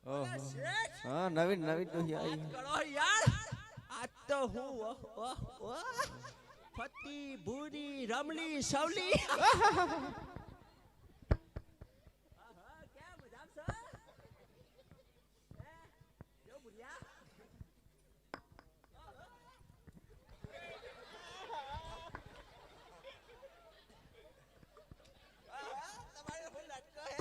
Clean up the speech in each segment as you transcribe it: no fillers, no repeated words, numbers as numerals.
ઓહો હા નવીન નવીન તો આવી કરો યાર આ તો હું ઓહ ઓહ ફતી ભૂરી રમલી સવલી કેમ મજામ છો જો ભૂરિયા તમારે ફૂલ લટકો હે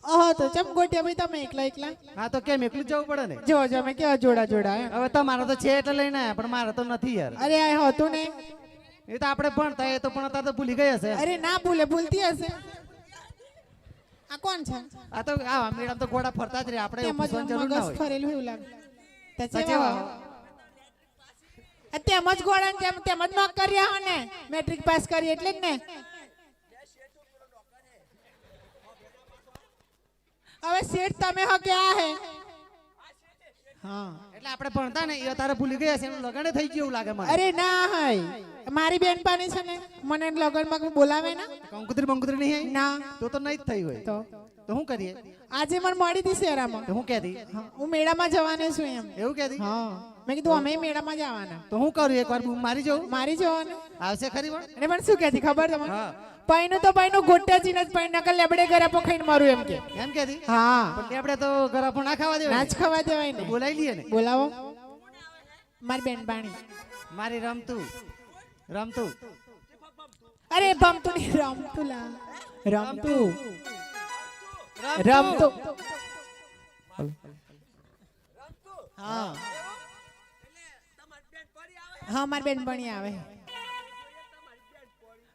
ઓહો તો ચમ ગોટ્યા ભાઈ તમે એકલા એકલા હા તો કેમ એકલું જ જવું પડે ને જો જો અમે કેવા જોડા જોડા એમ. હવે તમારો તો છે એટલે લઈને આયા પણ મારે તો નથી યાર અરે આ હતું ને એ તો આપણે ભણતા એ તો પણ અત્યારે તો ભૂલી ગયા હશે અરે ના ભૂલે ભૂલતી હશે આ કોણ છે આ તો આ મેડમ તો ઘોડા ફરતા જ રહે આપણે એવું તેમજ પૂછવાની જરૂર ના મગજ હોય ફરેલું એવું લાગે તે સાચી ચેવા વાત. તેમજ ગોળા ને તેમજ નોક કર્યા હો ને મેટ્રિક પાસ કરી એટલે જ ને હવે સીટ તમે હો ક્યાં હે હા એટલે આપણે ભણતા ને એ અત્યારે ભૂલી ગયા છે એનું લગન થઈ ગયું એવું લાગે મને અરે ના હોય મારી બેન પાની છે ને મને લગનમાં બોલાવે ને કંકુતરી બંકુતરી નહીં આવી ના તો નહીં જ થઈ હોય તો તો શું કરીએ આજે મને મળી હતી શેરામાં તો હું કહેતી હું મેળામાં જવાની છું એમ એવું કહેતી હા મેં કીધું અમે મેળામાં જવાના તો હું કરું એકવાર બૂમ મારી જવું મારી જવાનું આવશે ખરી પણ અને પણ શું કહેતી ખબર તમને હા પૈનું તો પૈનું ગોટ્યાજીને જ પૈન નકલ લેબડે ગરા પોખાઈને મારું એમ કે એમ કહેતી હા પણ આપણે તો ઘર પણ ના ખાવા દેવાય નાચ ખાવા દેવાય તો ને બોલાવી લઈએ ને બોલાવો મારી બેન બાણી મારી રમતું રમતું અરે બમતું નહીં રમતું લા રમતું રમતું હા હા મારી બેન બની આવે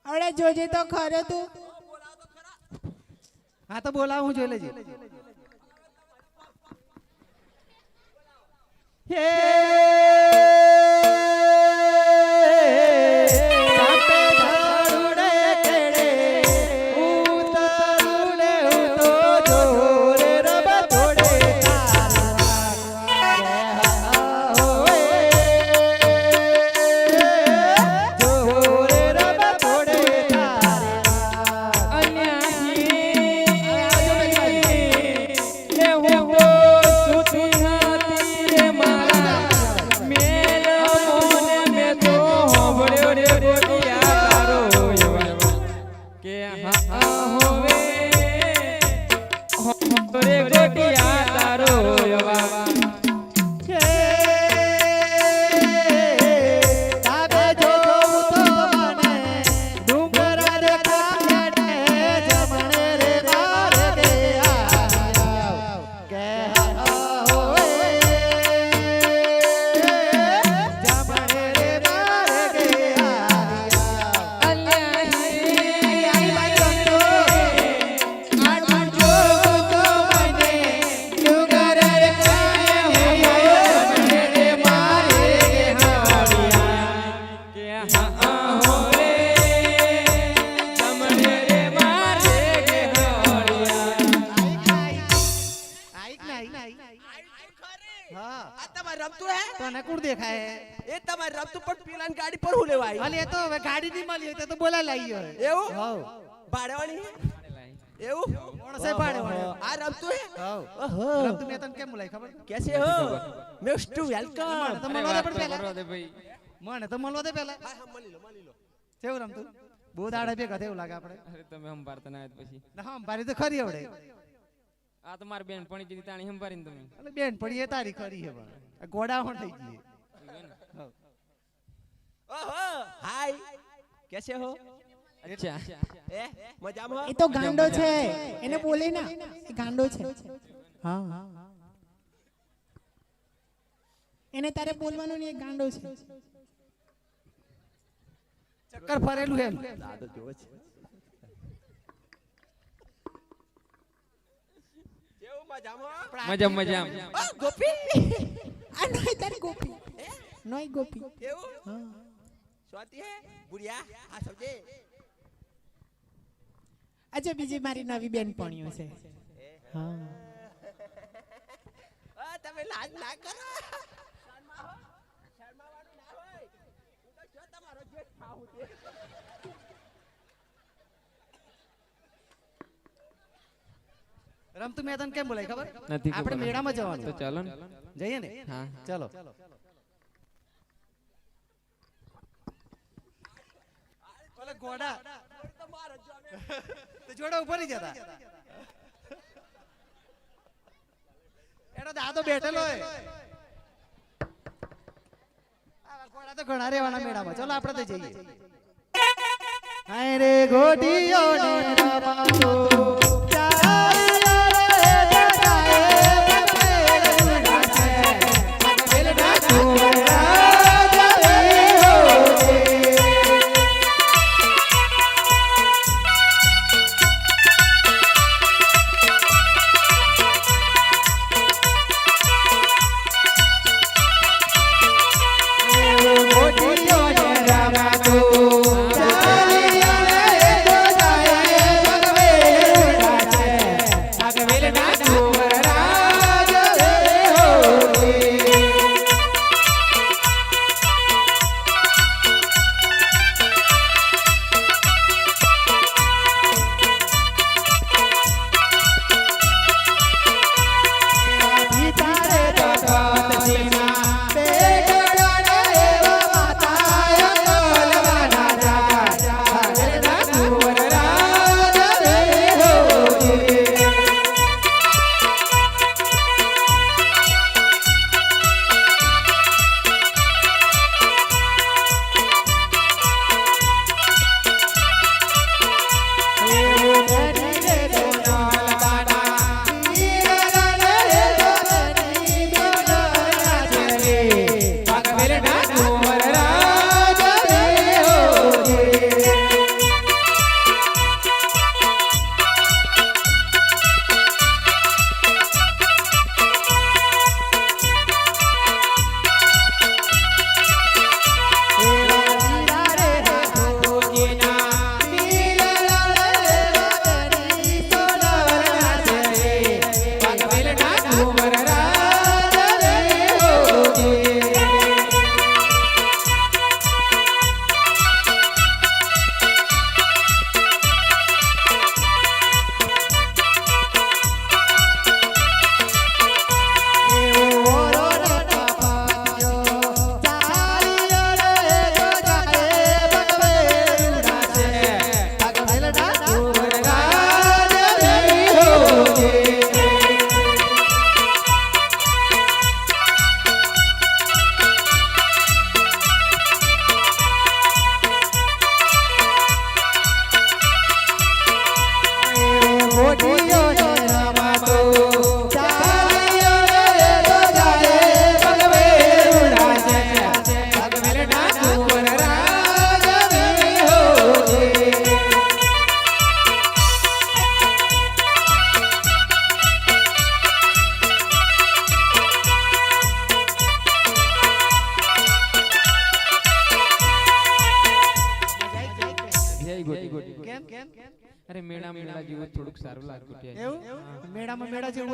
અરે જોજે તો ખરો તું હા તો બોલાવ હું જોઈ લેજે ગાડી પર હું લેવા આવી અલી એ તો હવે ગાડી નહીં મળી હોય તો બોલા લઈ ગયો એવું હવ ભાડેવાળી એવું કોણ છે ભાડેવાળો આ રમતું હે હવ ઓહો રમતું મેં તને કેમ બોલાય ખબર કેસે હો મોસ્ટ વેલકમ તો મળવા દે પણ પહેલા મને તો મળવા દે પહેલા હા મળી લો કેવું રમતું બહુ દાડે ભેગા થયું લાગે આપણે અરે તમે હંભારતા ના પછી ના હમ પારી તો ખરી આવડે આ તો મારી બેન પણ કીધી તાણી હંભારીને તમે એટલે બેન પડી એ તારી ખરી હે પણ ગોડા પણ થઈ ગઈ ઓહો હાય કેસે હો અચ્છા એ મજામાં એ તો ગાંડો છે એને બોલે ના એ ગાંડો છે હા એને તારે બોલવાનું નહીં એ ગાંડો છે ચક્કર ફરેલું એમ દાદો જોવે છે કેવું મજામાં મજા ઓ ગોપી આ નોય તારી ગોપી નોય ગોપી કેવું હા સ્વાતી હે બુડિયા આ સમજે અચ્છા બીજી મારી નવી બેનપણીઓ છે હા તમે લાજ ના કરો શર્માવાનું ના હોય હું તો જો તમારો જેઠ ખાવું તે રમતું મેદાન કેમ બોલાય ખબર? નથી આપણે ખબર. મેળામાં જવાનું. તો ચાલો ને. જઈએ ને? હા ચલો. ઓલા ઘોડા તો જોડા ઉપર નહીં જતા. એનો દાદો બેઠેલો હોય. આ ઘોડા તો ઘણા રહેવાના મેળામાં. ચલો આપણે તો જઈએ. હાય રે ગોટીઓ ને રમાતો અરે મેળા મેળા જેવું થોડુંક સારું લાગતું છે એવું મેળામાં મેળા જેવું